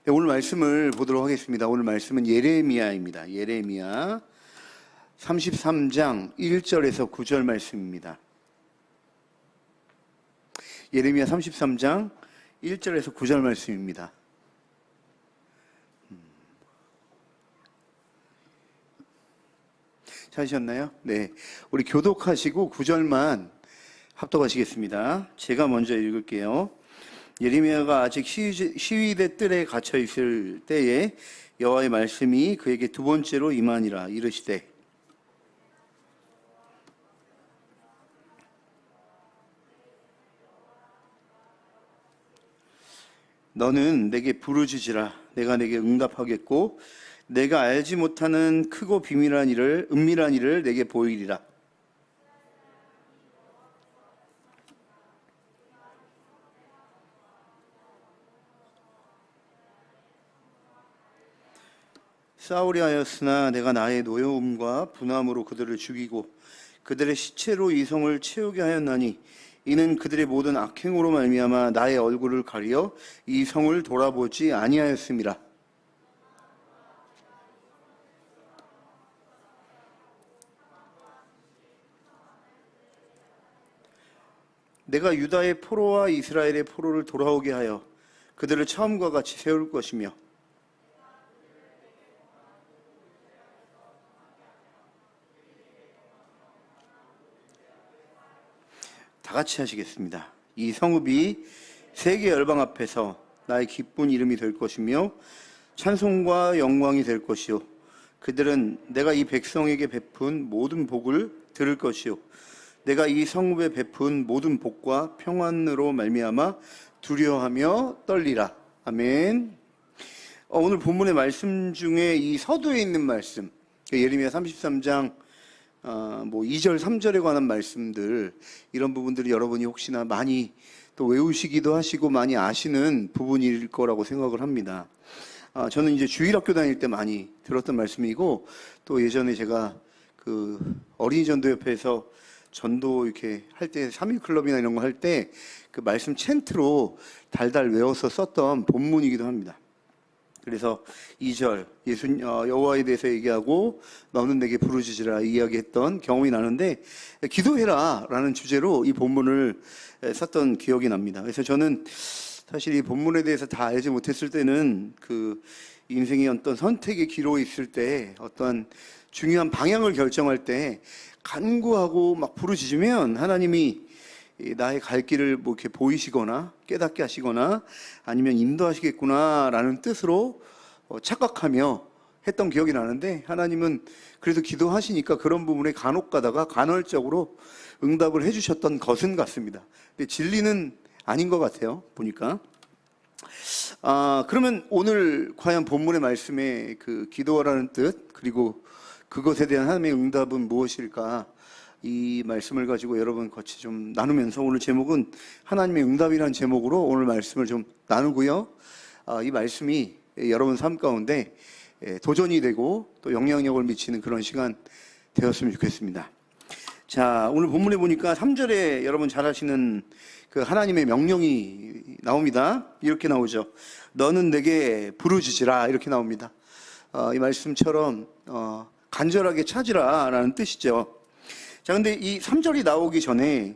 네, 오늘 말씀을 보도록 하겠습니다. 오늘 말씀은 예레미야입니다. 예레미야 33장 1절에서 9절 말씀입니다. 예레미야 33장 1절에서 9절 말씀입니다. 찾으셨나요? 네, 우리 교독하시고 9절만 합독하시겠습니다. 제가 먼저 읽을게요. 예레미야가 아직 시위대 뜰에 갇혀 있을 때에 여호와의 말씀이 그에게 두 번째로 임하니라. 이르시되 너는 내게 부르짖으라. 내가 내게 응답하겠고 내가 알지 못하는 크고 비밀한 일을, 은밀한 일을 내게 보이리라. 싸우려 하였으나 내가 나의 노여움과 분함으로 그들을 죽이고 그들의 시체로 이 성을 채우게 하였나니 이는 그들의 모든 악행으로 말미암아 나의 얼굴을 가리어 이 성을 돌아보지 아니하였음이라. 내가 유다의 포로와 이스라엘의 포로를 돌아오게 하여 그들을 처음과 같이 세울 것이며 다 같이 하시겠습니다. 이 성읍이 세계 열방 앞에서 나의 기쁜 이름이 될 것이며 찬송과 영광이 될 것이요 그들은 내가 이 백성에게 베푼 모든 복을 들을 것이요 내가 이 성읍에 베푼 모든 복과 평안으로 말미암아 두려워하며 떨리라. 아멘. 오늘 본문의 말씀 중에 이 서두에 있는 말씀, 예레미야 33장 2절, 3절에 관한 말씀들, 이런 부분들이 여러분이 혹시나 많이 또 외우시기도 하시고 많이 아시는 부분일 거라고 생각을 합니다. 저는 이제 주일학교 다닐 때 많이 들었던 말씀이고, 또 예전에 제가 그 어린이 전도협회에서 전도 이렇게 할 때, 3일 클럽이나 이런 거 할 때 그 말씀 챈트로 달달 외워서 썼던 본문이기도 합니다. 그래서 2절 여호와에 대해서 얘기하고 너는 내게 부르짖으라 이야기했던 경험이 나는데, 기도해라 라는 주제로 이 본문을 썼던 기억이 납니다. 그래서 저는 사실 이 본문에 대해서 다 알지 못했을 때는 그 인생의 어떤 선택의 기로에 있을 때 어떤 중요한 방향을 결정할 때 간구하고 막 부르짖으면 하나님이 나의 갈 길을 뭐 이렇게 보이시거나 깨닫게 하시거나 아니면 인도하시겠구나라는 뜻으로 착각하며 했던 기억이 나는데, 하나님은 그래도 기도하시니까 그런 부분에 간혹 가다가 간헐적으로 응답을 해주셨던 것은 같습니다. 근데 진리는 아닌 것 같아요, 보니까. 그러면 오늘 과연 본문의 말씀에 그 기도하라는 뜻, 그리고 그것에 대한 하나님의 응답은 무엇일까? 이 말씀을 가지고 여러분 같이 좀 나누면서, 오늘 제목은 하나님의 응답이라는 제목으로 오늘 말씀을 좀 나누고요. 이 말씀이 여러분 삶 가운데 도전이 되고 또 영향력을 미치는 그런 시간 되었으면 좋겠습니다. 자, 오늘 본문에 보니까 3절에 여러분 잘 아시는 그 하나님의 명령이 나옵니다. 이렇게 나오죠. 너는 내게 부르짖으라, 이렇게 나옵니다. 이 말씀처럼 간절하게 찾으라 라는 뜻이죠. 자, 근데 이 3절이 나오기 전에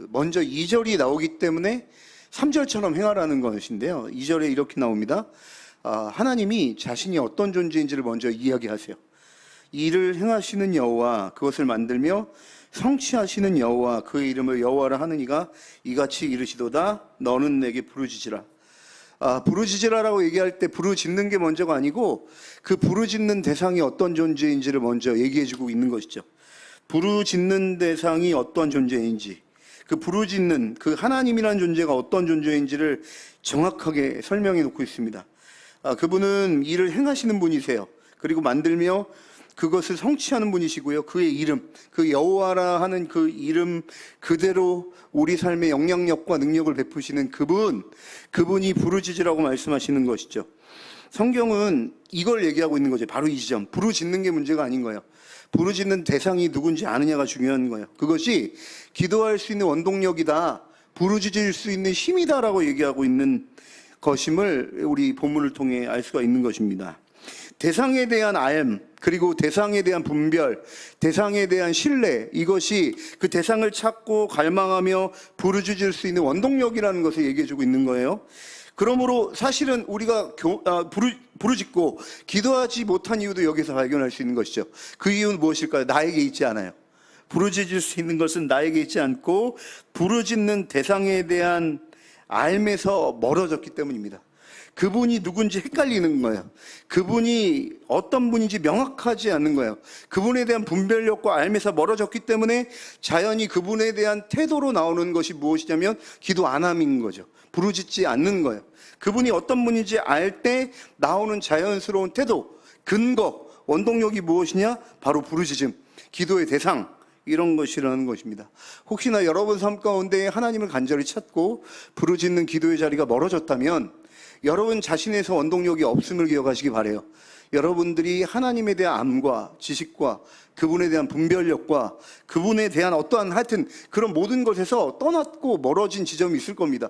먼저 2절이 나오기 때문에 3절처럼 행하라는 것인데요. 2절에 이렇게 나옵니다. 하나님이 자신이 어떤 존재인지를 먼저 이야기하세요. 이를 행하시는 여호와, 그것을 만들며 성취하시는 여호와, 그의 이름을 여호와라 하는 이가 이같이 이르시도다. 너는 내게 부르짖으라. 부르짖으라라고 얘기할 때 부르짖는 게 먼저가 아니고 그 부르짖는 대상이 어떤 존재인지를 먼저 얘기해주고 있는 것이죠. 부르짖는 대상이 어떤 존재인지, 그 부르짖는 그 하나님이라는 존재가 어떤 존재인지를 정확하게 설명해 놓고 있습니다. 그분은 일을 행하시는 분이세요. 그리고 만들며 그것을 성취하는 분이시고요. 그의 이름, 그 여호와라 하는 그 이름 그대로 우리 삶의 영향력과 능력을 베푸시는 그분이 부르짖으라고 말씀하시는 것이죠. 성경은 이걸 얘기하고 있는 거죠. 바로 이 지점. 부르짖는 게 문제가 아닌 거예요. 부르짖는 대상이 누군지 아느냐가 중요한 거예요. 그것이 기도할 수 있는 원동력이다, 부르짖을 수 있는 힘이다라고 얘기하고 있는 것임을 우리 본문을 통해 알 수가 있는 것입니다. 대상에 대한 알, 그리고 대상에 대한 분별, 대상에 대한 신뢰, 이것이 그 대상을 찾고 갈망하며 부르짖을 수 있는 원동력이라는 것을 얘기해주고 있는 거예요. 그러므로 사실은 우리가 부르짖고 기도하지 못한 이유도 여기서 발견할 수 있는 것이죠. 그 이유는 무엇일까요? 나에게 있지 않아요. 부르짖을 수 있는 것은 나에게 있지 않고 부르짖는 대상에 대한 알에서 멀어졌기 때문입니다. 그분이 누군지 헷갈리는 거예요. 그분이 어떤 분인지 명확하지 않는 거예요. 그분에 대한 분별력과 알에서 멀어졌기 때문에 자연히 그분에 대한 태도로 나오는 것이 무엇이냐면 기도 안 함인 거죠. 부르짖지 않는 거예요. 그분이 어떤 분인지 알 때 나오는 자연스러운 태도, 근거, 원동력이 무엇이냐? 바로 부르짖음, 기도의 대상, 이런 것이라는 것입니다. 혹시나 여러분 삶 가운데 하나님을 간절히 찾고 부르짖는 기도의 자리가 멀어졌다면 여러분 자신에서 원동력이 없음을 기억하시기 바라요. 여러분들이 하나님에 대한 암과 지식과 그분에 대한 분별력과 그분에 대한 어떠한 하여튼 그런 모든 것에서 떠났고 멀어진 지점이 있을 겁니다.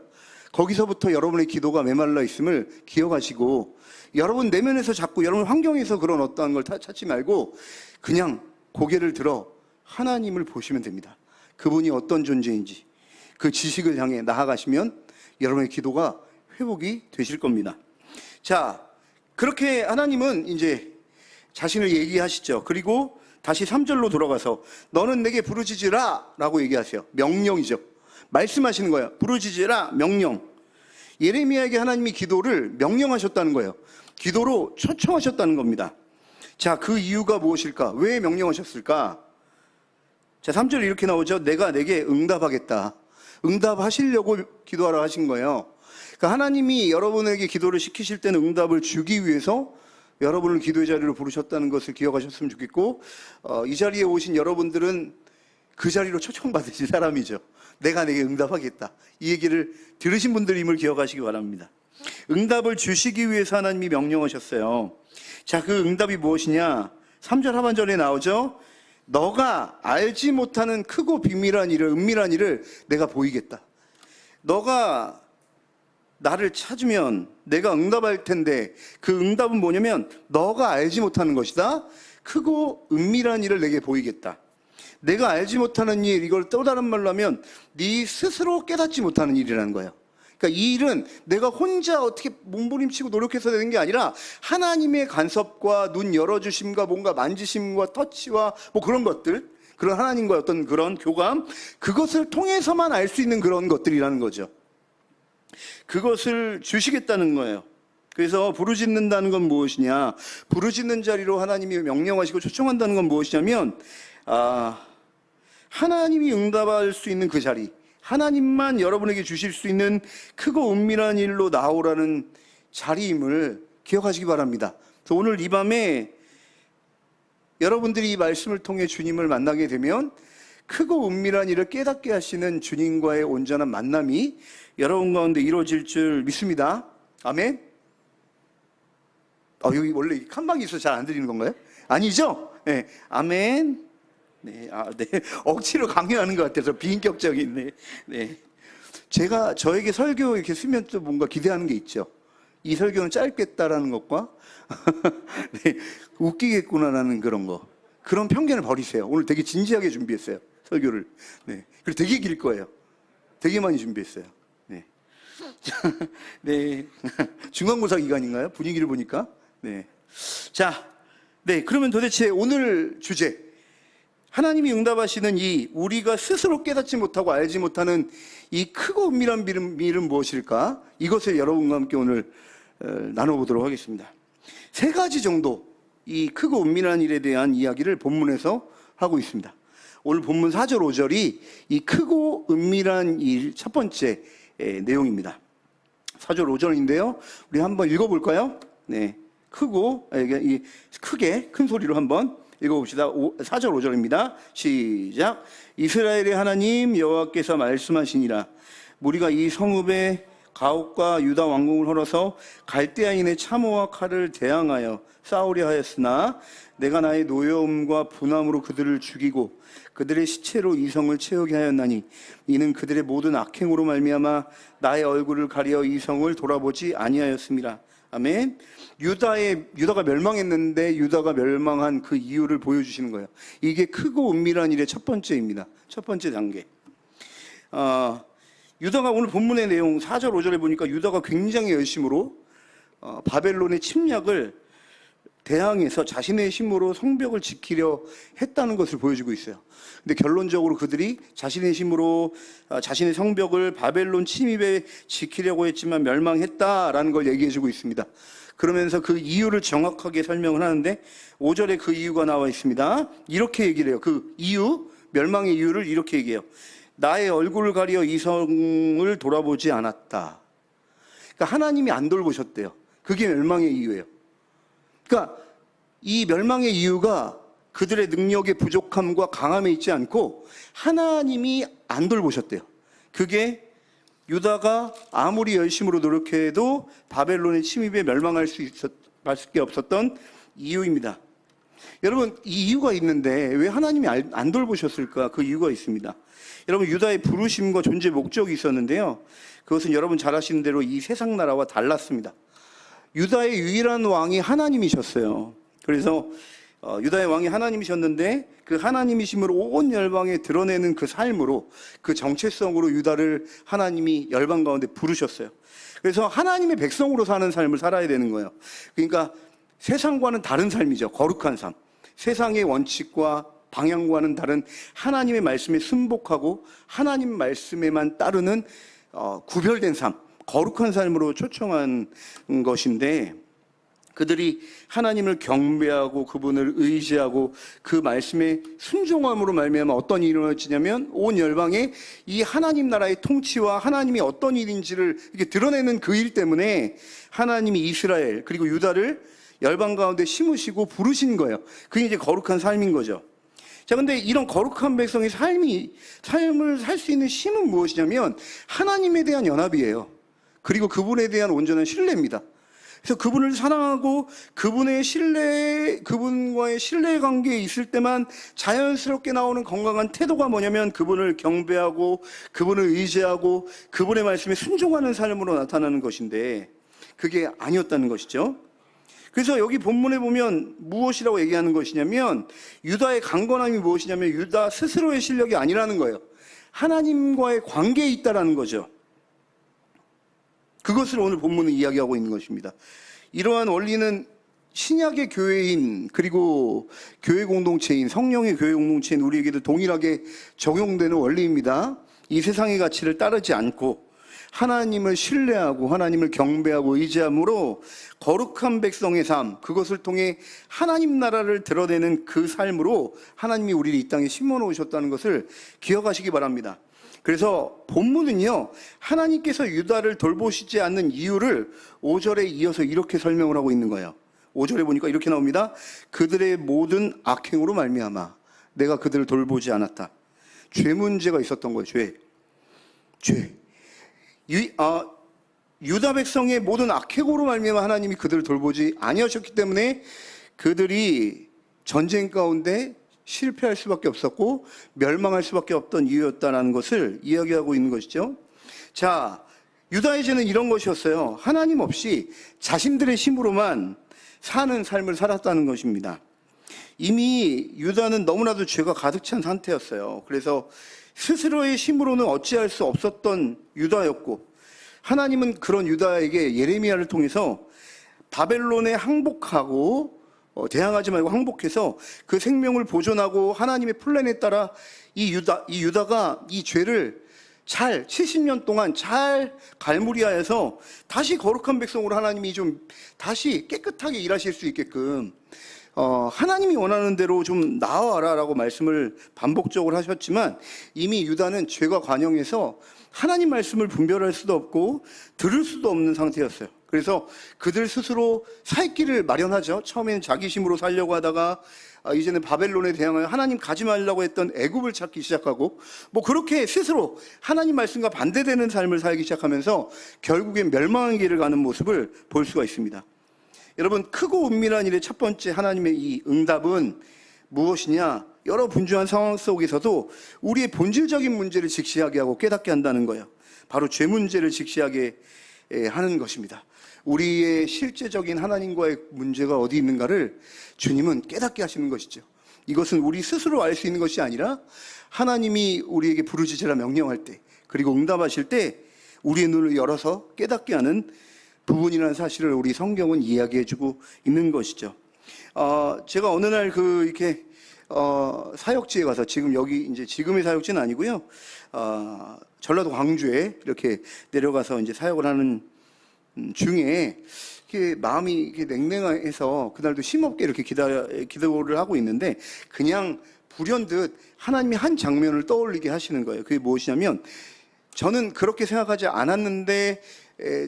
거기서부터 여러분의 기도가 메말라 있음을 기억하시고, 여러분 내면에서 자꾸 여러분 환경에서 그런 어떠한 걸 찾지 말고 그냥 고개를 들어 하나님을 보시면 됩니다. 그분이 어떤 존재인지 그 지식을 향해 나아가시면 여러분의 기도가 회복이 되실 겁니다. 자, 그렇게 하나님은 이제 자신을 얘기하시죠. 그리고 다시 3절로 돌아가서 너는 내게 부르짖으라 라고 얘기하세요. 명령이죠. 말씀하시는 거예요. 부르짖으라, 명령. 예레미야에게 하나님이 기도를 명령하셨다는 거예요. 기도로 초청하셨다는 겁니다. 자, 그 이유가 무엇일까? 왜 명령하셨을까? 자, 3절에 이렇게 나오죠. 내가 내게 응답하겠다. 응답하시려고 기도하라 하신 거예요. 그러니까 하나님이 여러분에게 기도를 시키실 때는 응답을 주기 위해서 여러분을 기도의 자리로 부르셨다는 것을 기억하셨으면 좋겠고, 이 자리에 오신 여러분들은 그 자리로 초청받으신 사람이죠. 내가 내게 응답하겠다. 이 얘기를 들으신 분들임을 기억하시기 바랍니다. 응답을 주시기 위해서 하나님이 명령하셨어요. 자, 그 응답이 무엇이냐? 3절 하반절에 나오죠. 너가 알지 못하는 크고 비밀한 일을, 은밀한 일을 내가 보이겠다. 너가 나를 찾으면 내가 응답할 텐데, 그 응답은 뭐냐면 너가 알지 못하는 것이다. 크고 은밀한 일을 내게 보이겠다. 내가 알지 못하는 일, 이걸 또 다른 말로 하면 네 스스로 깨닫지 못하는 일이라는 거예요. 그러니까 이 일은 내가 혼자 어떻게 몸부림치고 노력해서 되는 게 아니라 하나님의 간섭과 눈 열어주심과 뭔가 만지심과 터치와 뭐 그런 것들, 그런 하나님과의 어떤 그런 교감, 그것을 통해서만 알 수 있는 그런 것들이라는 거죠. 그것을 주시겠다는 거예요. 그래서 부르짖는다는 건 무엇이냐? 부르짖는 자리로 하나님이 명령하시고 초청한다는 건 무엇이냐면, 하나님이 응답할 수 있는 그 자리, 하나님만 여러분에게 주실 수 있는 크고 은밀한 일로 나오라는 자리임을 기억하시기 바랍니다. 그래서 오늘 이 밤에 여러분들이 이 말씀을 통해 주님을 만나게 되면 크고 은밀한 일을 깨닫게 하시는 주님과의 온전한 만남이 여러분 가운데 이루어질 줄 믿습니다. 아멘. 여기 원래 칸막이 있어서 잘 안 들리는 건가요? 아니죠? 네. 아멘. 네, 네. 억지로 강요하는 것 같아서 비인격적인. 네, 네. 제가 저에게 설교 이렇게 쓰면 또 뭔가 기대하는 게 있죠. 이 설교는 짧겠다라는 것과 네, 웃기겠구나라는 그런 거, 그런 편견을 버리세요. 오늘 되게 진지하게 준비했어요, 설교를. 네, 그리고 되게 길 거예요. 되게 많이 준비했어요. 네, 네. 중간고사 기간인가요? 분위기를 보니까. 네, 자, 네. 그러면 도대체 오늘 주제, 하나님이 응답하시는 이 우리가 스스로 깨닫지 못하고 알지 못하는 이 크고 은밀한 일은 무엇일까? 이것을 여러분과 함께 오늘 나눠보도록 하겠습니다. 3가지 정도 이 크고 은밀한 일에 대한 이야기를 본문에서 하고 있습니다. 오늘 본문 4절 5절이 이 크고 은밀한 일 첫 번째 내용입니다. 4절 5절인데요. 우리 한번 읽어볼까요? 네, 크게 큰 소리로 한번 읽어봅시다. 4절 5절입니다. 시작. 이스라엘의 하나님 여호와께서 말씀하시니라. 무리가 이 성읍에 가옥과 유다 왕궁을 헐어서 갈대아인의 참호와 칼을 대항하여 싸우려 하였으나 내가 나의 노여움과 분함으로 그들을 죽이고 그들의 시체로 이성을 채우게 하였나니 이는 그들의 모든 악행으로 말미암아 나의 얼굴을 가려 이성을 돌아보지 아니하였습니다. 아멘. 유다가 멸망했는데 유다가 멸망한 그 이유를 보여주시는 거예요. 이게 크고 은밀한 일의 첫 번째입니다. 첫 번째 단계. 유다가 오늘 본문의 내용 4절 5절에 보니까 유다가 굉장히 열심으로 바벨론의 침략을 대항해서 자신의 힘으로 성벽을 지키려 했다는 것을 보여주고 있어요. 근데 결론적으로 그들이 자신의 힘으로 자신의 성벽을 바벨론 침입에 지키려고 했지만 멸망했다라는 걸 얘기해주고 있습니다. 그러면서 그 이유를 정확하게 설명을 하는데 5절에 그 이유가 나와 있습니다. 이렇게 얘기를 해요. 그 이유, 멸망의 이유를 이렇게 얘기해요. 나의 얼굴을 가려 이성을 돌아보지 않았다. 그러니까 하나님이 안 돌보셨대요. 그게 멸망의 이유예요. 그러니까 이 멸망의 이유가 그들의 능력의 부족함과 강함에 있지 않고 하나님이 안 돌보셨대요. 그게 유다가 아무리 열심으로 노력해도 바벨론의 침입에 멸망할 수밖에 없었던 이유입니다. 여러분, 이 이유가 있는데 왜 하나님이 안 돌보셨을까? 그 이유가 있습니다. 여러분, 유다의 부르심과 존재 목적이 있었는데요. 그것은 여러분 잘 아시는 대로 이 세상 나라와 달랐습니다. 유다의 유일한 왕이 하나님이셨어요. 그래서 유다의 왕이 하나님이셨는데 그 하나님이심으로 온 열방에 드러내는 그 삶으로 그 정체성으로 유다를 하나님이 열방 가운데 부르셨어요. 그래서 하나님의 백성으로 사는 삶을 살아야 되는 거예요. 그러니까 세상과는 다른 삶이죠. 거룩한 삶. 세상의 원칙과 방향과는 다른 하나님의 말씀에 순복하고 하나님 말씀에만 따르는 구별된 삶, 거룩한 삶으로 초청한 것인데 그들이 하나님을 경배하고 그분을 의지하고 그 말씀에 순종함으로 말미암아 어떤 일이 일어났냐면 온 열방에 이 하나님 나라의 통치와 하나님이 어떤 일인지를 이렇게 드러내는 그 일 때문에 하나님이 이스라엘 그리고 유다를 열방 가운데 심으시고 부르신 거예요. 그게 이제 거룩한 삶인 거죠. 자, 근데 이런 거룩한 백성의 삶을 살 수 있는 힘은 무엇이냐면 하나님에 대한 연합이에요. 그리고 그분에 대한 온전한 신뢰입니다. 그래서 그분을 사랑하고 그분과의 신뢰 관계에 있을 때만 자연스럽게 나오는 건강한 태도가 뭐냐면 그분을 경배하고 그분을 의지하고 그분의 말씀에 순종하는 삶으로 나타나는 것인데 그게 아니었다는 것이죠. 그래서 여기 본문에 보면 무엇이라고 얘기하는 것이냐면 유다의 강건함이 무엇이냐면 유다 스스로의 실력이 아니라는 거예요. 하나님과의 관계에 있다라는 거죠. 그것을 오늘 본문은 이야기하고 있는 것입니다. 이러한 원리는 신약의 교회인 그리고 교회 공동체인 성령의 교회 공동체인 우리에게도 동일하게 적용되는 원리입니다. 이 세상의 가치를 따르지 않고 하나님을 신뢰하고 하나님을 경배하고 의지함으로 거룩한 백성의 삶, 그것을 통해 하나님 나라를 드러내는 그 삶으로 하나님이 우리를 이 땅에 심어놓으셨다는 것을 기억하시기 바랍니다. 그래서 본문은요, 하나님께서 유다를 돌보시지 않는 이유를 5절에 이어서 이렇게 설명을 하고 있는 거예요. 5절에 보니까 이렇게 나옵니다. 그들의 모든 악행으로 말미암아 내가 그들을 돌보지 않았다. 죄 문제가 있었던 거예요. 죄. 유다 백성의 모든 악행으로 말미암아 하나님이 그들을 돌보지 아니하셨기 때문에 그들이 전쟁 가운데 실패할 수밖에 없었고 멸망할 수밖에 없던 이유였다는 것을 이야기하고 있는 것이죠. 자, 유다의 죄는 이런 것이었어요. 하나님 없이 자신들의 힘으로만 사는 삶을 살았다는 것입니다. 이미 유다는 너무나도 죄가 가득 찬 상태였어요. 그래서 스스로의 힘으로는 어찌할 수 없었던 유다였고 하나님은 그런 유다에게 예레미야를 통해서 바벨론에 항복하고 대항하지 말고 항복해서 그 생명을 보존하고 하나님의 플랜에 따라 이 유다가 이 죄를 잘 70년 동안 잘 갈무리하여서 다시 거룩한 백성으로 하나님이 좀 다시 깨끗하게 일하실 수 있게끔 하나님이 원하는 대로 좀 나아와라라고 말씀을 반복적으로 하셨지만 이미 유다는 죄가 관영해서 하나님 말씀을 분별할 수도 없고 들을 수도 없는 상태였어요. 그래서 그들 스스로 살 길을 마련하죠. 처음에는 자기 힘으로 살려고 하다가 이제는 바벨론에 대항하여 하나님 가지 말라고 했던 애굽을 찾기 시작하고 뭐 그렇게 스스로 하나님 말씀과 반대되는 삶을 살기 시작하면서 결국엔 멸망의 길을 가는 모습을 볼 수가 있습니다. 여러분, 크고 은밀한 일의 첫 번째 하나님의 이 응답은 무엇이냐? 여러 분주한 상황 속에서도 우리의 본질적인 문제를 직시하게 하고 깨닫게 한다는 거예요. 바로 죄 문제를 직시하게 하는 것입니다. 우리의 실제적인 하나님과의 문제가 어디 있는가를 주님은 깨닫게 하시는 것이죠. 이것은 우리 스스로 알 수 있는 것이 아니라 하나님이 우리에게 부르짖으라 명령할 때, 그리고 응답하실 때 우리의 눈을 열어서 깨닫게 하는 부분이라는 사실을 우리 성경은 이야기해주고 있는 것이죠. 제가 어느 날 이렇게 사역지에 가서, 지금 여기 이제 지금의 사역지는 아니고요, 전라도 광주에 이렇게 내려가서 이제 사역을 하는 중에 이렇게 마음이 이렇게 냉랭해서 그날도 쉼없게 이렇게 기도를 하고 있는데, 그냥 불현듯 하나님이 한 장면을 떠올리게 하시는 거예요. 그게 무엇이냐면, 저는 그렇게 생각하지 않았는데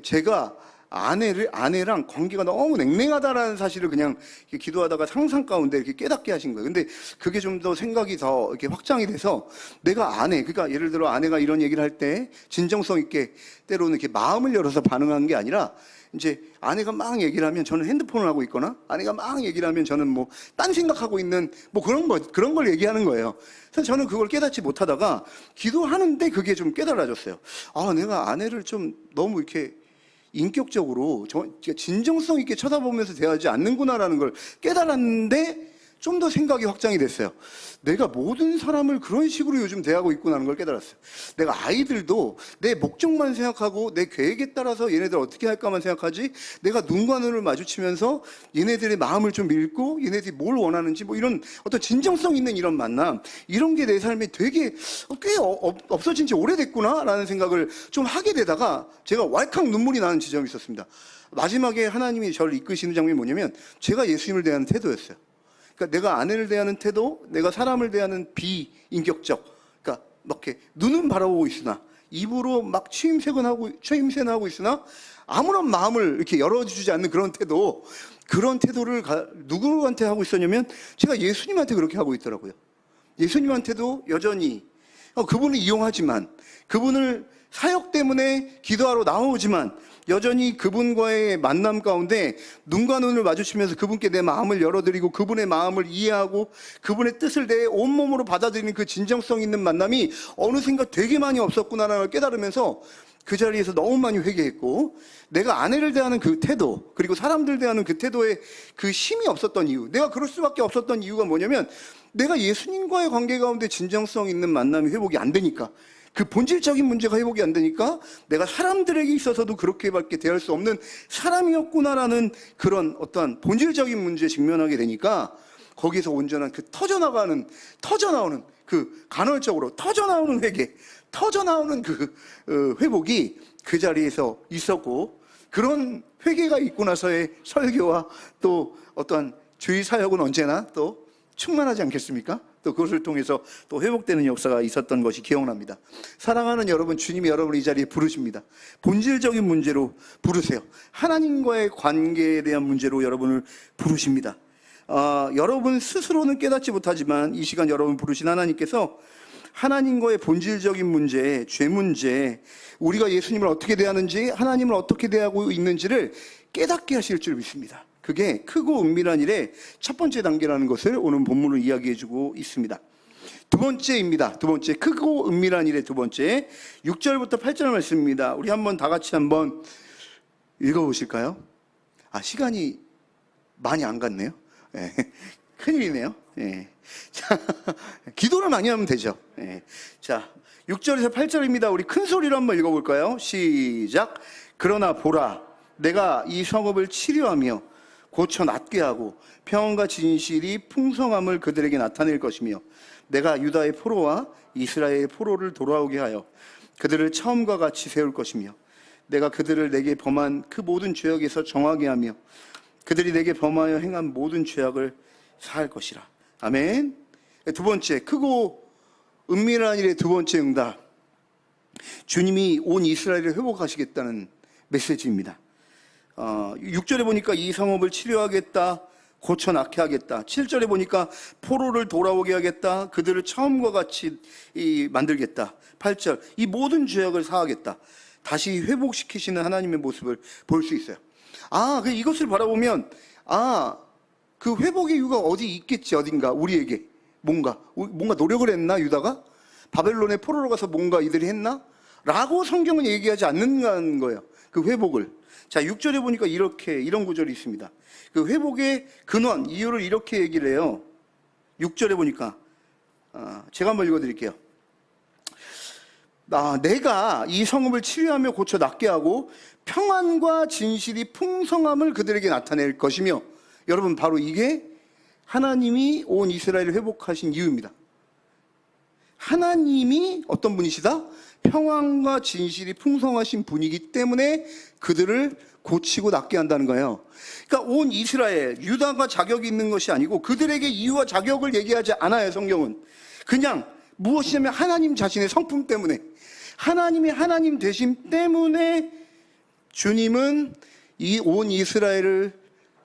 제가 아내랑 관계가 너무 냉랭하다라는 사실을 그냥 기도하다가 상상 가운데 이렇게 깨닫게 하신 거예요. 근데 그게 좀 더 생각이 더 이렇게 확장이 돼서, 내가 그러니까 예를 들어 아내가 이런 얘기를 할 때 진정성 있게 때로는 이렇게 마음을 열어서 반응한 게 아니라, 이제 아내가 막 얘기를 하면 저는 핸드폰을 하고 있거나, 아내가 막 얘기를 하면 저는 뭐 딴 생각하고 있는 뭐 그런 걸 얘기하는 거예요. 그래서 저는 그걸 깨닫지 못하다가 기도하는데 그게 좀 깨달아졌어요. 내가 아내를 좀 너무 이렇게 인격적으로 진정성 있게 쳐다보면서 대하지 않는구나라는 걸 깨달았는데, 좀 더 생각이 확장이 됐어요. 내가 모든 사람을 그런 식으로 요즘 대하고 있구나라는 걸 깨달았어요. 내가 아이들도 내 목적만 생각하고 내 계획에 따라서 얘네들 어떻게 할까만 생각하지, 내가 눈과 눈을 마주치면서 얘네들의 마음을 좀 읽고 얘네들이 뭘 원하는지, 뭐 이런 어떤 진정성 있는 이런 만남, 이런 게 내 삶에 되게 꽤 없어진 지 오래됐구나라는 생각을 좀 하게 되다가 제가 왈칵 눈물이 나는 지점이 있었습니다. 마지막에 하나님이 저를 이끄시는 장면이 뭐냐면, 제가 예수님을 대하는 태도였어요. 그러니까 내가 아내를 대하는 태도, 내가 사람을 대하는 비인격적, 그러니까 막 이렇게 눈은 바라보고 있으나 입으로 막 추임새는 하고 있으나 아무런 마음을 이렇게 열어주지 않는 그런 태도를 누구한테 하고 있었냐면, 제가 예수님한테 그렇게 하고 있더라고요. 예수님한테도 여전히 그분을 이용하지만, 그분을 사역 때문에 기도하러 나오지만, 여전히 그분과의 만남 가운데 눈과 눈을 마주치면서 그분께 내 마음을 열어드리고 그분의 마음을 이해하고 그분의 뜻을 내 온몸으로 받아들이는 그 진정성 있는 만남이 어느샌가 되게 많이 없었구나라는 걸 깨달으면서 그 자리에서 너무 많이 회개했고, 내가 아내를 대하는 그 태도, 그리고 사람들 대하는 그 태도에 그 힘이 없었던 이유, 내가 그럴 수밖에 없었던 이유가 뭐냐면, 내가 예수님과의 관계 가운데 진정성 있는 만남이 회복이 안 되니까, 그 본질적인 문제가 회복이 안 되니까 내가 사람들에게 있어서도 그렇게밖에 대할 수 없는 사람이었구나라는 그런 어떠한 본질적인 문제에 직면하게 되니까, 거기서 온전한 그 터져나오는 그 간헐적으로 터져나오는 회개, 터져나오는 그 회복이 그 자리에서 있었고, 그런 회개가 있고 나서의 설교와 또 어떠한 주의 사역은 언제나 또 충만하지 않겠습니까? 또 그것을 통해서 또 회복되는 역사가 있었던 것이 기억납니다. 사랑하는 여러분, 주님이 여러분을 이 자리에 부르십니다. 본질적인 문제로 부르세요. 하나님과의 관계에 대한 문제로 여러분을 부르십니다. 여러분 스스로는 깨닫지 못하지만 이 시간 여러분 부르신 하나님께서 하나님과의 본질적인 문제, 죄 문제, 우리가 예수님을 어떻게 대하는지, 하나님을 어떻게 대하고 있는지를 깨닫게 하실 줄 믿습니다. 그게 크고 은밀한 일의 첫 번째 단계라는 것을 오늘 본문으로 이야기해주고 있습니다. 두 번째입니다. 두 번째, 크고 은밀한 일의 두 번째, 6절부터 8절 말씀입니다. 우리 한번 다 같이 한번 읽어보실까요? 시간이 많이 안 갔네요. 네. 큰일이네요. 네. 자, 기도를 많이 하면 되죠. 네. 자, 6절에서 8절입니다. 우리 큰 소리로 한번 읽어볼까요? 시작. 그러나 보라, 내가 이 성읍을 치료하며 고쳐 낫게 하고 평안과 진실이 풍성함을 그들에게 나타낼 것이며, 내가 유다의 포로와 이스라엘의 포로를 돌아오게 하여 그들을 처음과 같이 세울 것이며, 내가 그들을 내게 범한 그 모든 죄악에서 정하게 하며 그들이 내게 범하여 행한 모든 죄악을 사할 것이라. 아멘. 두 번째, 크고 은밀한 일의 두 번째 응답, 주님이 온 이스라엘을 회복하시겠다는 메시지입니다. 6절에 보니까 이 성읍을 치료하겠다, 고쳐 낫게 하겠다. 7절에 보니까 포로를 돌아오게 하겠다, 그들을 처음과 같이 만들겠다. 8절, 이 모든 죄악을 사하겠다. 다시 회복시키시는 하나님의 모습을 볼 수 있어요. 이것을 바라보면 그 회복의 이유가 어디 있겠지. 어딘가 우리에게 뭔가 노력을 했나, 유다가? 바벨론의 포로로 가서 뭔가 이들이 했나? 라고 성경은 얘기하지 않는다는 거예요. 그 회복을. 자, 6절에 보니까 이런 구절이 있습니다. 그 회복의 근원, 이유를 이렇게 얘기를 해요. 6절에 보니까 제가 한번 읽어드릴게요. 내가 이 성읍을 치료하며 고쳐 낫게 하고 평안과 진실이 풍성함을 그들에게 나타낼 것이며, 여러분, 바로 이게 하나님이 온 이스라엘을 회복하신 이유입니다. 하나님이 어떤 분이시다? 평안과 진실이 풍성하신 분이기 때문에 그들을 고치고 낫게 한다는 거예요. 그러니까 온 이스라엘, 유다가 자격이 있는 것이 아니고 그들에게 이유와 자격을 얘기하지 않아요, 성경은. 그냥 무엇이냐면 하나님 자신의 성품 때문에, 하나님이 하나님 되심 때문에 주님은 이 온 이스라엘을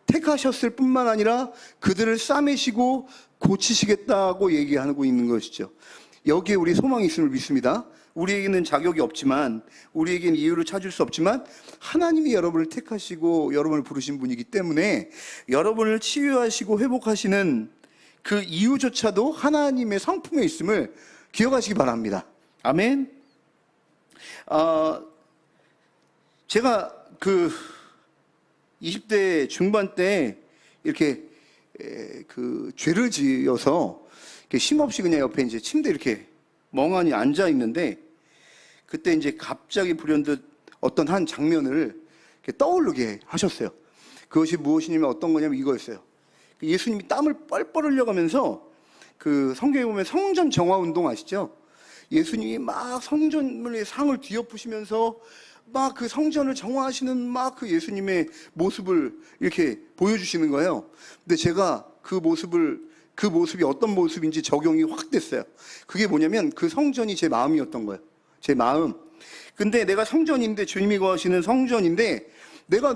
택하셨을 뿐만 아니라 그들을 싸매시고 고치시겠다고 얘기하고 있는 것이죠. 여기에 우리 소망이 있음을 믿습니다. 우리에게는 자격이 없지만, 우리에게는 이유를 찾을 수 없지만 하나님이 여러분을 택하시고 여러분을 부르신 분이기 때문에 여러분을 치유하시고 회복하시는 그 이유조차도 하나님의 성품에 있음을 기억하시기 바랍니다. 아멘. 제가 20대 중반 때 이렇게 죄를 지어서 쉼없이 그냥 옆에 이제 침대에 이렇게 멍하니 앉아 있는데, 그때 이제 갑자기 불현듯 어떤 한 장면을 이렇게 떠오르게 하셨어요. 그것이 무엇이냐면 어떤 거냐면 이거였어요. 예수님이 땀을 뻘뻘 흘려가면서 그 성경에 보면 성전 정화 운동 아시죠? 예수님이 막 성전의 상을 뒤엎으시면서 막 그 성전을 정화하시는 막 그 예수님의 모습을 이렇게 보여주시는 거예요. 근데 제가 그 모습이 어떤 모습인지 적용이 확 됐어요. 그게 뭐냐면 그 성전이 제 마음이었던 거예요. 제 마음. 근데 내가 성전인데, 주님이 거하시는 성전인데, 내가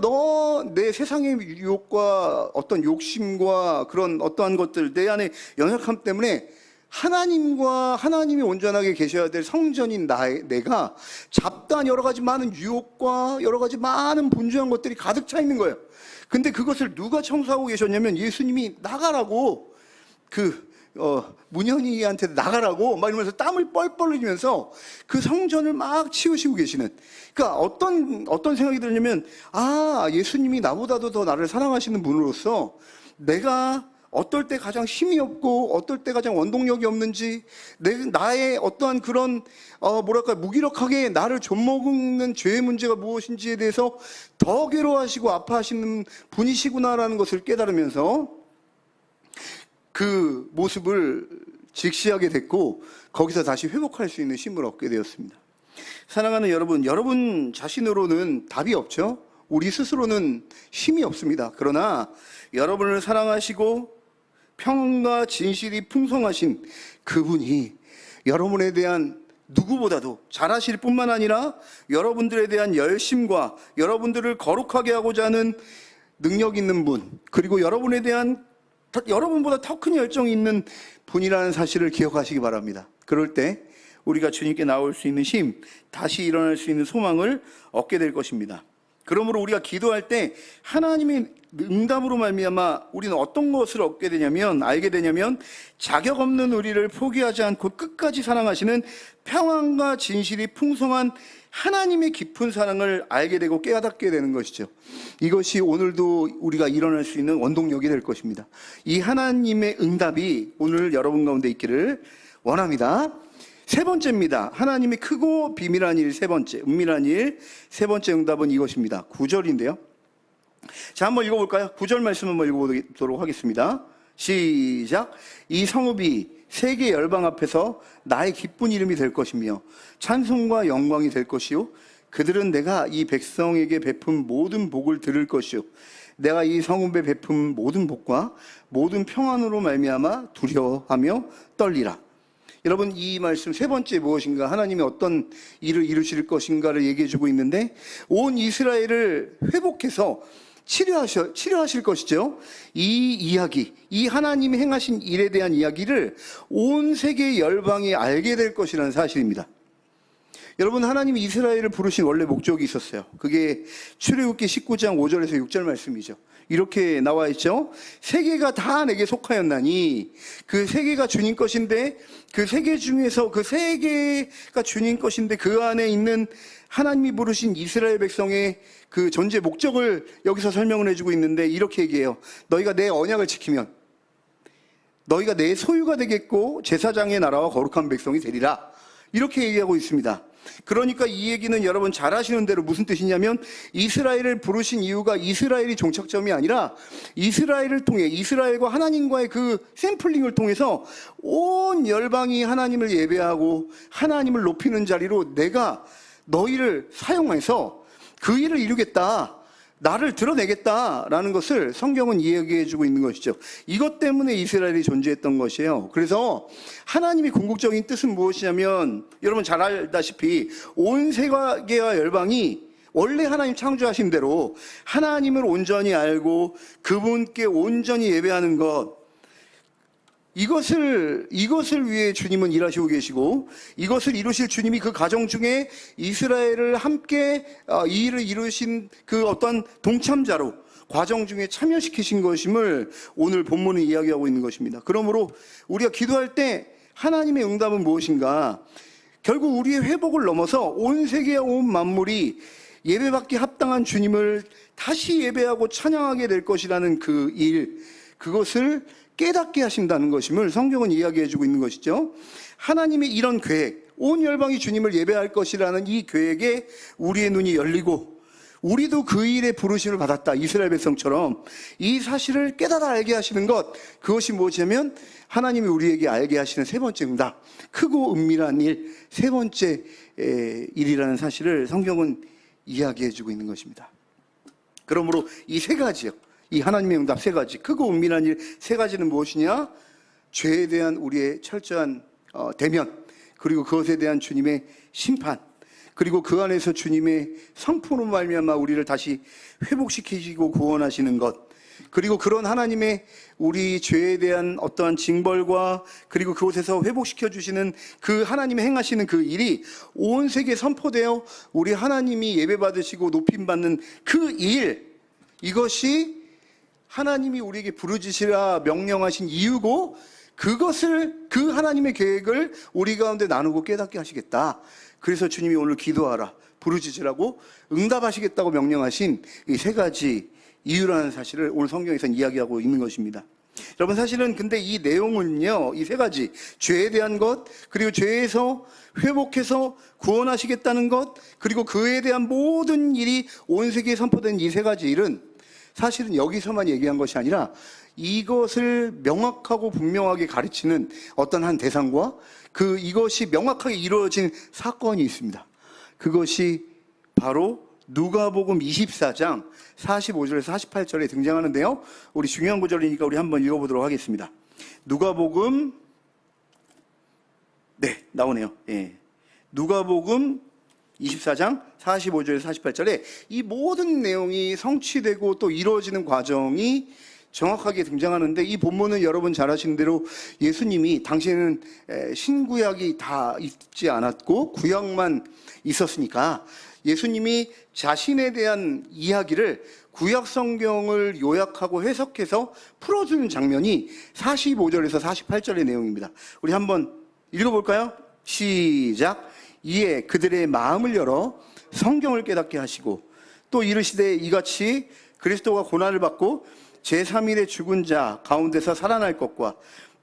내 세상의 유혹과 어떤 욕심과 그런 어떠한 것들, 내 안에 연약함 때문에 하나님이 온전하게 계셔야 될 성전인 내가 잡다한 여러 가지 많은 유혹과 여러 가지 많은 분주한 것들이 가득 차 있는 거예요. 근데 그것을 누가 청소하고 계셨냐면 예수님이 나가라고, 문현이한테 나가라고 막 이러면서 땀을 뻘뻘 흘리면서 그 성전을 막 치우시고 계시는. 그러니까 어떤 생각이 들냐면, 예수님이 나보다도 더 나를 사랑하시는 분으로서 내가 어떨 때 가장 힘이 없고 어떨 때 가장 원동력이 없는지, 나의 어떠한 그런 무기력하게 나를 좀먹는 죄의 문제가 무엇인지에 대해서 더 괴로워하시고 아파하시는 분이시구나라는 것을 깨달으면서 그 모습을 직시하게 됐고, 거기서 다시 회복할 수 있는 힘을 얻게 되었습니다. 사랑하는 여러분 자신으로는 답이 없죠. 우리 스스로는 힘이 없습니다. 그러나 여러분을 사랑하시고 평안과 진실이 풍성하신 그분이 여러분에 대한 누구보다도 잘하실 뿐만 아니라 여러분들에 대한 열심과 여러분들을 거룩하게 하고자 하는 능력 있는 분, 그리고 여러분에 대한 여러분보다 더 큰 열정이 있는 분이라는 사실을 기억하시기 바랍니다. 그럴 때 우리가 주님께 나올 수 있는 힘, 다시 일어날 수 있는 소망을 얻게 될 것입니다. 그러므로 우리가 기도할 때 하나님의 응답으로 말미암아 우리는 어떤 것을 알게 되냐면 자격 없는 우리를 포기하지 않고 끝까지 사랑하시는 평안과 진실이 풍성한 하나님의 깊은 사랑을 알게 되고 깨닫게 되는 것이죠. 이것이 오늘도 우리가 일어날 수 있는 원동력이 될 것입니다. 이 하나님의 응답이 오늘 여러분 가운데 있기를 원합니다. 세 번째입니다. 하나님이 크고 비밀한 일, 은밀한 일, 세 번째 응답은 이것입니다. 9절인데요. 자, 한번 읽어볼까요? 9절 말씀 한번 읽어보도록 하겠습니다. 시작. 이 성읍이 세계 열방 앞에서 나의 기쁜 이름이 될 것이며 찬송과 영광이 될 것이요, 그들은 내가 이 백성에게 베푼 모든 복을 들을 것이요, 내가 이 성읍에 베푼 모든 복과 모든 평안으로 말미암아 두려워하며 떨리라. 여러분, 이 말씀 세 번째 무엇인가? 하나님이 어떤 일을 이루실 것인가를 얘기해 주고 있는데, 온 이스라엘을 회복해서 치료하실 것이죠. 이 이야기, 이 하나님이 행하신 일에 대한 이야기를 온 세계 열방이 알게 될 것이라는 사실입니다. 여러분, 하나님이 이스라엘을 부르신 원래 목적이 있었어요. 그게 출애굽기 19장 5절에서 6절 말씀이죠. 이렇게 나와 있죠. 세계가 다 내게 속하였나니, 그 세계가 주님 것인데, 그 세계 중에서 그 세계가 주님 것인데 그 안에 있는 하나님이 부르신 이스라엘 백성의 그 존재 목적을 여기서 설명을 해주고 있는데, 이렇게 얘기해요. 너희가 내 언약을 지키면 너희가 내 소유가 되겠고 제사장의 나라와 거룩한 백성이 되리라. 이렇게 얘기하고 있습니다. 그러니까 이 얘기는 여러분 잘 아시는 대로 무슨 뜻이냐면, 이스라엘을 부르신 이유가 이스라엘이 종착점이 아니라 이스라엘을 통해, 이스라엘과 하나님과의 그 샘플링을 통해서 온 열방이 하나님을 예배하고 하나님을 높이는 자리로 내가 너희를 사용해서 그 일을 이루겠다, 나를 드러내겠다라는 것을 성경은 이야기해 주고 있는 것이죠. 이것 때문에 이스라엘이 존재했던 것이에요. 그래서 하나님의 궁극적인 뜻은 무엇이냐면, 여러분 잘 알다시피 온 세계와 열방이 원래 하나님 창조하신 대로 하나님을 온전히 알고 그분께 온전히 예배하는 것, 이것을 위해 주님은 일하시고 계시고, 이것을 이루실 주님이 그 가정 중에 이스라엘을 함께 이 일을 이루신 그 어떤 동참자로 과정 중에 참여시키신 것임을 오늘 본문은 이야기하고 있는 것입니다. 그러므로 우리가 기도할 때 하나님의 응답은 무엇인가? 결국 우리의 회복을 넘어서 온 세계와 온 만물이 예배받기 합당한 주님을 다시 예배하고 찬양하게 될 것이라는 그 일, 그것을 깨닫게 하신다는 것임을 성경은 이야기해주고 있는 것이죠. 하나님의 이런 계획, 온 열방이 주님을 예배할 것이라는 이 계획에 우리의 눈이 열리고, 우리도 그 일에 부르심을 받았다, 이스라엘 백성처럼 이 사실을 깨달아 알게 하시는 것, 그것이 무엇이냐면 하나님이 우리에게 알게 하시는 세 번째 응답, 크고 은밀한 일, 세 번째 일이라는 사실을 성경은 이야기해주고 있는 것입니다. 그러므로 이 세 가지요, 이 하나님의 응답 세 가지, 크고 은밀한 일 세 가지는 무엇이냐? 죄에 대한 우리의 철저한 대면, 그리고 그것에 대한 주님의 심판, 그리고 그 안에서 주님의 성품으로 말미암아 우리를 다시 회복시키시고 구원하시는 것, 그리고 그런 하나님의 우리 죄에 대한 어떠한 징벌과 그리고 그곳에서 회복시켜 주시는 그 하나님의 행하시는 그 일이 온 세계에 선포되어 우리 하나님이 예배받으시고 높임받는 그 일, 이것이 하나님이 우리에게 부르짖으라 명령하신 이유고, 그것을, 그 하나님의 계획을 우리 가운데 나누고 깨닫게 하시겠다. 그래서 주님이 오늘 기도하라, 부르짖으라고 응답하시겠다고 명령하신 이 세 가지 이유라는 사실을 오늘 성경에서는 이야기하고 있는 것입니다. 여러분, 사실은 근데 이 내용은요, 이 세 가지, 죄에 대한 것, 그리고 죄에서 회복해서 구원하시겠다는 것, 그리고 그에 대한 모든 일이 온 세계에 선포된 이 세 가지 일은 사실은 여기서만 얘기한 것이 아니라 이것을 명확하고 분명하게 가르치는 어떤 한 대상과 이것이 명확하게 이루어진 사건이 있습니다. 그것이 바로 누가복음 24장 45절에서 48절에 등장하는데요. 우리 중요한 구절이니까 우리 한번 읽어보도록 하겠습니다. 누가복음, 네, 나오네요. 예. 누가복음 24장 45절에서 48절에 이 모든 내용이 성취되고 또 이루어지는 과정이 정확하게 등장하는데, 이 본문은 여러분 잘 아시는 대로 예수님이 당시에는 신구약이 다 있지 않았고 구약만 있었으니까 예수님이 자신에 대한 이야기를 구약 성경을 요약하고 해석해서 풀어주는 장면이 45절에서 48절의 내용입니다. 우리 한번 읽어볼까요? 시작. 이에 그들의 마음을 열어 성경을 깨닫게 하시고, 또 이르시되 이같이 그리스도가 고난을 받고 제3일에 죽은 자 가운데서 살아날 것과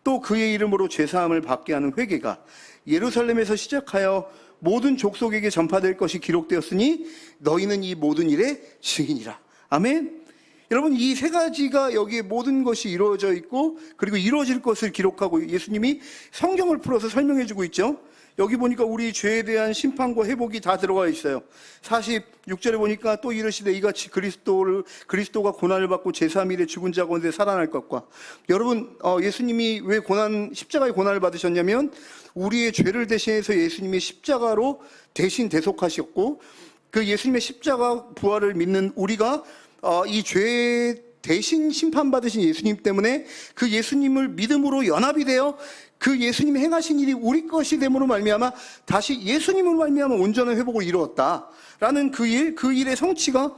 또 그의 이름으로 죄사함을 받게 하는 회개가 예루살렘에서 시작하여 모든 족속에게 전파될 것이 기록되었으니 너희는 이 모든 일의 증인이라. 아멘. 여러분, 이 세 가지가 여기에 모든 것이 이루어져 있고 그리고 이루어질 것을 기록하고 예수님이 성경을 풀어서 설명해 주고 있죠. 여기 보니까 우리 죄에 대한 심판과 회복이 다 들어가 있어요. 46절에 보니까 또 이르시되 이같이 그리스도가 고난을 받고 제3일에 죽은 자 가운데 살아날 것과. 여러분, 예수님이 왜 십자가의 고난을 받으셨냐면 우리의 죄를 대신해서 예수님이 십자가로 대신 대속하셨고, 그 예수님의 십자가 부활을 믿는 우리가 이 죄 대신 심판받으신 예수님 때문에 그 예수님을 믿음으로 연합이 되어 그 예수님이 행하신 일이 우리 것이 됨으로 말미암아 다시 예수님으로 말미암아 온전한 회복을 이루었다라는 그 일의 성취가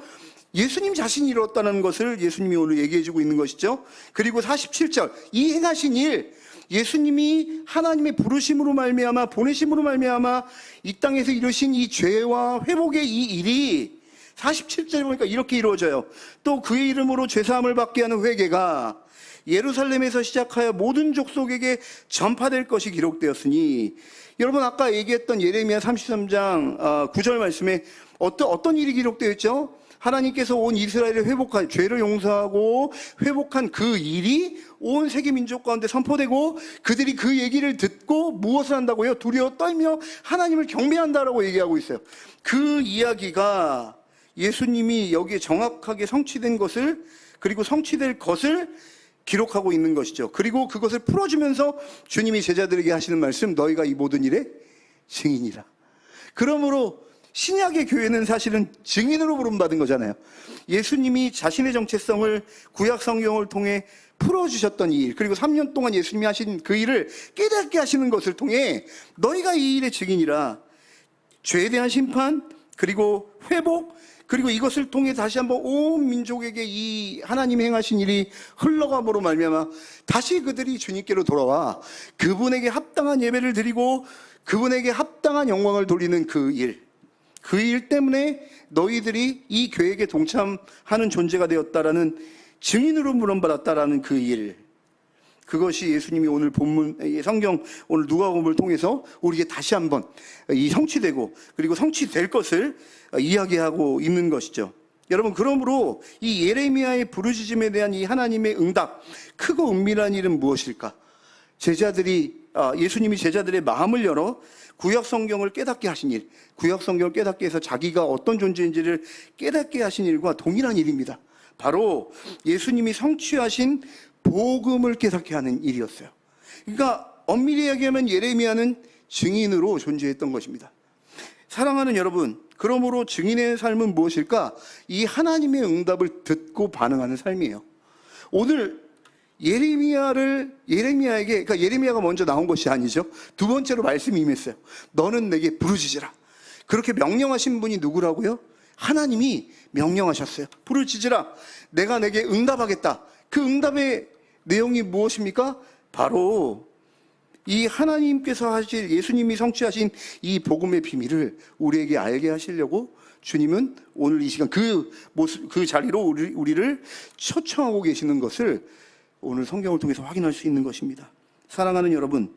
예수님 자신이 이루었다는 것을 예수님이 오늘 얘기해주고 있는 것이죠. 그리고 47절, 이 행하신 일, 예수님이 하나님의 부르심으로 말미암아 보내심으로 말미암아 이 땅에서 이루신 이 죄와 회복의 이 일이 47절에 보니까 이렇게 이루어져요. 또 그의 이름으로 죄사함을 받게 하는 회개가 예루살렘에서 시작하여 모든 족속에게 전파될 것이 기록되었으니. 여러분, 아까 얘기했던 예레미야 33장 9절 말씀에 어떤 일이 기록되어 있죠? 하나님께서 온 이스라엘을 회복할, 죄를 용서하고 회복한 그 일이 온 세계 민족 가운데 선포되고 그들이 그 얘기를 듣고 무엇을 한다고요? 두려워 떨며 하나님을 경배한다라고 얘기하고 있어요. 그 이야기가 예수님이 여기에 정확하게 성취된 것을, 그리고 성취될 것을 기록하고 있는 것이죠. 그리고 그것을 풀어주면서 주님이 제자들에게 하시는 말씀, 너희가 이 모든 일의 증인이라. 그러므로 신약의 교회는 사실은 증인으로 부름받은 거잖아요. 예수님이 자신의 정체성을 구약 성경을 통해 풀어주셨던 이 일, 그리고 3년 동안 예수님이 하신 그 일을 깨닫게 하시는 것을 통해 너희가 이 일의 증인이라. 죄에 대한 심판, 그리고 회복, 그리고 이것을 통해 다시 한번 온 민족에게 이 하나님이 행하신 일이 흘러감으로 말미암아 다시 그들이 주님께로 돌아와 그분에게 합당한 예배를 드리고 그분에게 합당한 영광을 돌리는 그 일 때문에 너희들이 이 교회에 동참하는 존재가 되었다라는, 증인으로 부름받았다라는 그 일, 그것이 예수님이 오늘 본문 성경 오늘 누가복음을 통해서 우리에게 다시 한번 이 성취되고 그리고 성취될 것을 이야기하고 있는 것이죠. 여러분, 그러므로 이 예레미야의 부르짖음에 대한 이 하나님의 응답, 크고 은밀한 일은 무엇일까? 예수님이 제자들의 마음을 열어 구약 성경을 깨닫게 하신 일, 구약 성경을 깨닫게 해서 자기가 어떤 존재인지를 깨닫게 하신 일과 동일한 일입니다. 바로 예수님이 성취하신 복음을 깨닫게 하는 일이었어요. 그러니까 엄밀히 이야기하면 예레미야는 증인으로 존재했던 것입니다. 사랑하는 여러분, 그러므로 증인의 삶은 무엇일까? 이 하나님의 응답을 듣고 반응하는 삶이에요. 오늘 예레미야에게, 그러니까 예레미야가 먼저 나온 것이 아니죠. 두 번째로 말씀이 임했어요. 너는 내게 부르짖으라. 그렇게 명령하신 분이 누구라고요? 하나님이 명령하셨어요. 부르짖으라. 내가 내게 응답하겠다. 그 응답의 내용이 무엇입니까? 바로 이 하나님께서 하실, 예수님이 성취하신 이 복음의 비밀을 우리에게 알게 하시려고 주님은 오늘 이 시간 그 자리로 우리를 초청하고 계시는 것을 오늘 성경을 통해서 확인할 수 있는 것입니다. 사랑하는 여러분,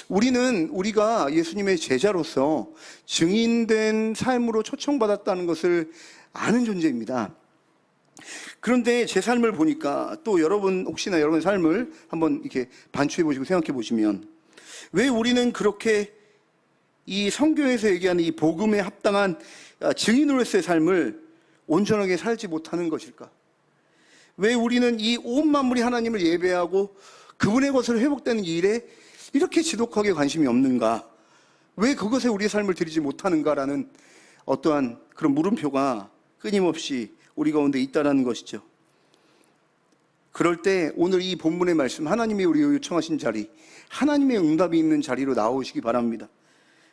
우리가 예수님의 제자로서 증인된 삶으로 초청받았다는 것을 아는 존재입니다. 그런데 제 삶을 보니까 또 혹시나 여러분 삶을 한번 이렇게 반추해 보시고 생각해 보시면, 왜 우리는 그렇게 이 성경에서 얘기하는 이 복음에 합당한 증인으로서의 삶을 온전하게 살지 못하는 것일까? 왜 우리는 이 온 만물이 하나님을 예배하고 그분의 것을 회복되는 일에 이렇게 지독하게 관심이 없는가? 왜 그것에 우리의 삶을 드리지 못하는가라는 어떠한 그런 물음표가 끊임없이 우리 가운데 있다라는 것이죠. 그럴 때 오늘 이 본문의 말씀, 하나님이 우리를 요청하신 자리, 하나님의 응답이 있는 자리로 나오시기 바랍니다.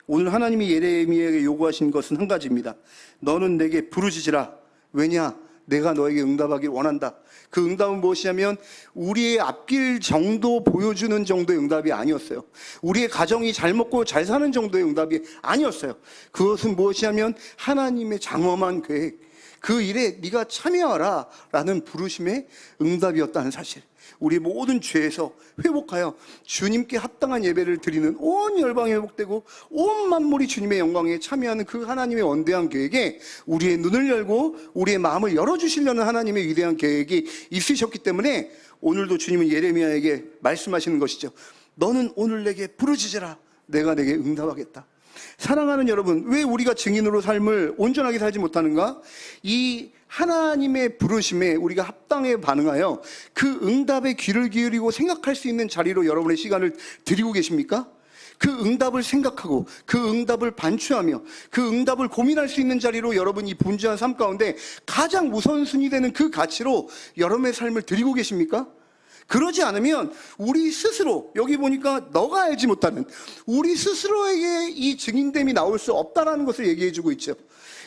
오늘 하나님이 예레미야에게 요구하신 것은 한 가지입니다. 너는 내게 부르짖으라. 왜냐? 내가 너에게 응답하길 원한다. 그 응답은 무엇이냐면 우리의 앞길 정도 보여주는 정도의 응답이 아니었어요. 우리의 가정이 잘 먹고 잘 사는 정도의 응답이 아니었어요. 그것은 무엇이냐면 하나님의 장엄한 계획, 그 일에 네가 참여하라 라는 부르심의 응답이었다는 사실. 우리 모든 죄에서 회복하여 주님께 합당한 예배를 드리는 온 열방이 회복되고 온 만물이 주님의 영광에 참여하는 그 하나님의 원대한 계획에 우리의 눈을 열고 우리의 마음을 열어주시려는 하나님의 위대한 계획이 있으셨기 때문에 오늘도 주님은 예레미야에게 말씀하시는 것이죠. 너는 오늘 내게 부르짖으라. 내가 내게 응답하겠다. 사랑하는 여러분, 왜 우리가 증인으로 삶을 온전하게 살지 못하는가? 이 하나님의 부르심에 우리가 합당에 반응하여 그 응답에 귀를 기울이고 생각할 수 있는 자리로 여러분의 시간을 드리고 계십니까? 그 응답을 생각하고 그 응답을 반추하며 그 응답을 고민할 수 있는 자리로 여러분이 분주한 삶 가운데 가장 우선순위 되는 그 가치로 여러분의 삶을 드리고 계십니까? 그러지 않으면 우리 스스로, 여기 보니까 너가 알지 못하는 우리 스스로에게 이 증인됨이 나올 수 없다라는 것을 얘기해주고 있죠.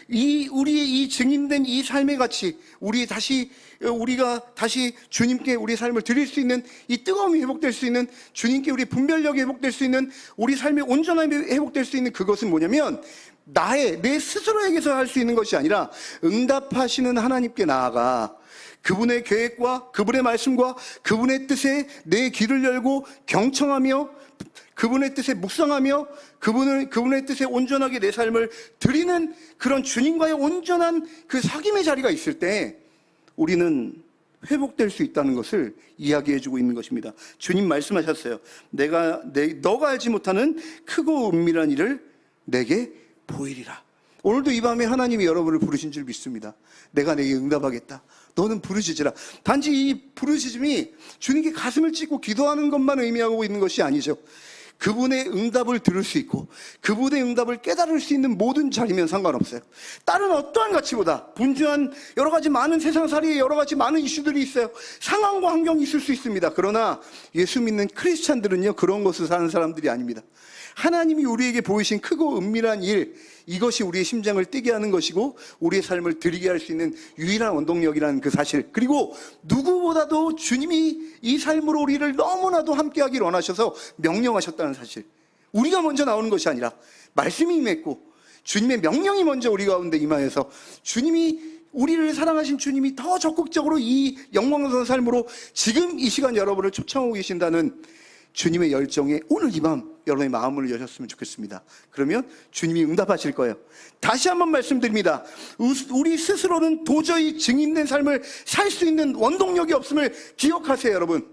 우리의 이 증인된 이 삶의 가치, 우리가 다시 주님께 우리 삶을 드릴 수 있는 이 뜨거움이 회복될 수 있는, 주님께 우리 분별력이 회복될 수 있는, 우리 삶의 온전함이 회복될 수 있는 그것은 뭐냐면 내 스스로에게서 할 수 있는 것이 아니라 응답하시는 하나님께 나아가 그분의 계획과 그분의 말씀과 그분의 뜻에 내 귀를 열고 경청하며 그분의 뜻에 묵상하며 그분의 뜻에 온전하게 내 삶을 드리는 그런 주님과의 온전한 그 사귐의 자리가 있을 때 우리는 회복될 수 있다는 것을 이야기해주고 있는 것입니다. 주님 말씀하셨어요. 너가 알지 못하는 크고 은밀한 일을 내게 보이리라. 오늘도 이 밤에 하나님이 여러분을 부르신 줄 믿습니다. 내가 내게 응답하겠다. 너는 부르짖으라. 단지 이 부르짖음이 주님께 가슴을 찢고 기도하는 것만 의미하고 있는 것이 아니죠. 그분의 응답을 들을 수 있고 그분의 응답을 깨달을 수 있는 모든 자리면 상관없어요. 다른 어떠한 가치보다 분주한 여러 가지 많은 세상살이에 여러 가지 많은 이슈들이 있어요. 상황과 환경이 있을 수 있습니다. 그러나 예수 믿는 크리스찬들은요, 그런 것을 사는 사람들이 아닙니다. 하나님이 우리에게 보이신 크고 은밀한 일, 이것이 우리의 심장을 뛰게 하는 것이고 우리의 삶을 드리게 할 수 있는 유일한 원동력이라는 그 사실, 그리고 누구보다도 주님이 이 삶으로 우리를 너무나도 함께하기를 원하셔서 명령하셨다는 사실, 우리가 먼저 나오는 것이 아니라 말씀이 임했고 주님의 명령이 먼저 우리 가운데 임하여서 우리를 사랑하신 주님이 더 적극적으로 이 영광스러운 삶으로 지금 이 시간 여러분을 초청하고 계신다는 주님의 열정에 오늘 이 밤 여러분의 마음을 여셨으면 좋겠습니다. 그러면 주님이 응답하실 거예요. 다시 한번 말씀드립니다. 우리 스스로는 도저히 증인된 삶을 살 수 있는 원동력이 없음을 기억하세요, 여러분.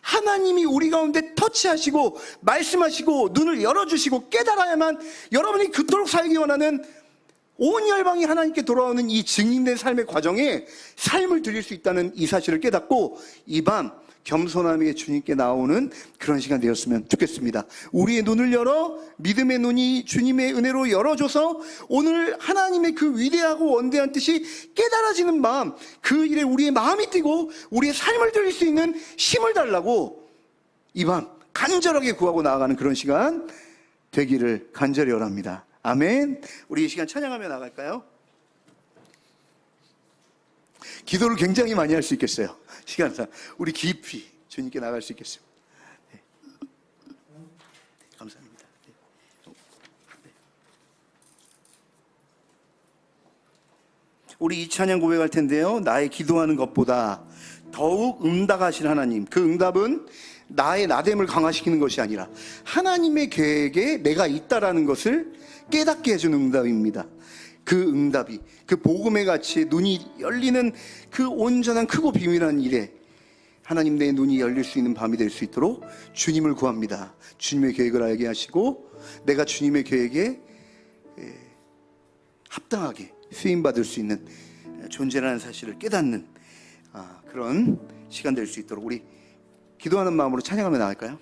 하나님이 우리 가운데 터치하시고 말씀하시고 눈을 열어주시고 깨달아야만 여러분이 그토록 살기 원하는 온 열방이 하나님께 돌아오는 이 증인된 삶의 과정에 삶을 드릴 수 있다는 이 사실을 깨닫고 이 밤 겸손함에 주님께 나오는 그런 시간 되었으면 좋겠습니다. 우리의 눈을 열어 믿음의 눈이 주님의 은혜로 열어줘서 오늘 하나님의 그 위대하고 원대한 뜻이 깨달아지는 마음, 그 일에 우리의 마음이 뛰고 우리의 삶을 드릴 수 있는 힘을 달라고 이 밤 간절하게 구하고 나아가는 그런 시간 되기를 간절히 원합니다. 아멘. 우리 이 시간 찬양하며 나갈까요? 기도를 굉장히 많이 할 수 있겠어요. 시간상 우리 깊이 주님께 나갈 수 있겠습니다. 네. 감사합니다. 네. 우리 이 찬양 고백할 텐데요, 나의 기도하는 것보다 더욱 응답하신 하나님, 그 응답은 나의 나됨을 강화시키는 것이 아니라 하나님의 계획에 내가 있다라는 것을 깨닫게 해주는 응답입니다. 그 응답이 그 복음의 가치에 눈이 열리는 그 온전한 크고 비밀한 일에 하나님 내 눈이 열릴 수 있는 밤이 될 수 있도록 주님을 구합니다. 주님의 계획을 알게 하시고 내가 주님의 계획에 합당하게 쓰임받을 수 있는 존재라는 사실을 깨닫는 그런 시간 될 수 있도록 우리 기도하는 마음으로 찬양하며 나갈까요?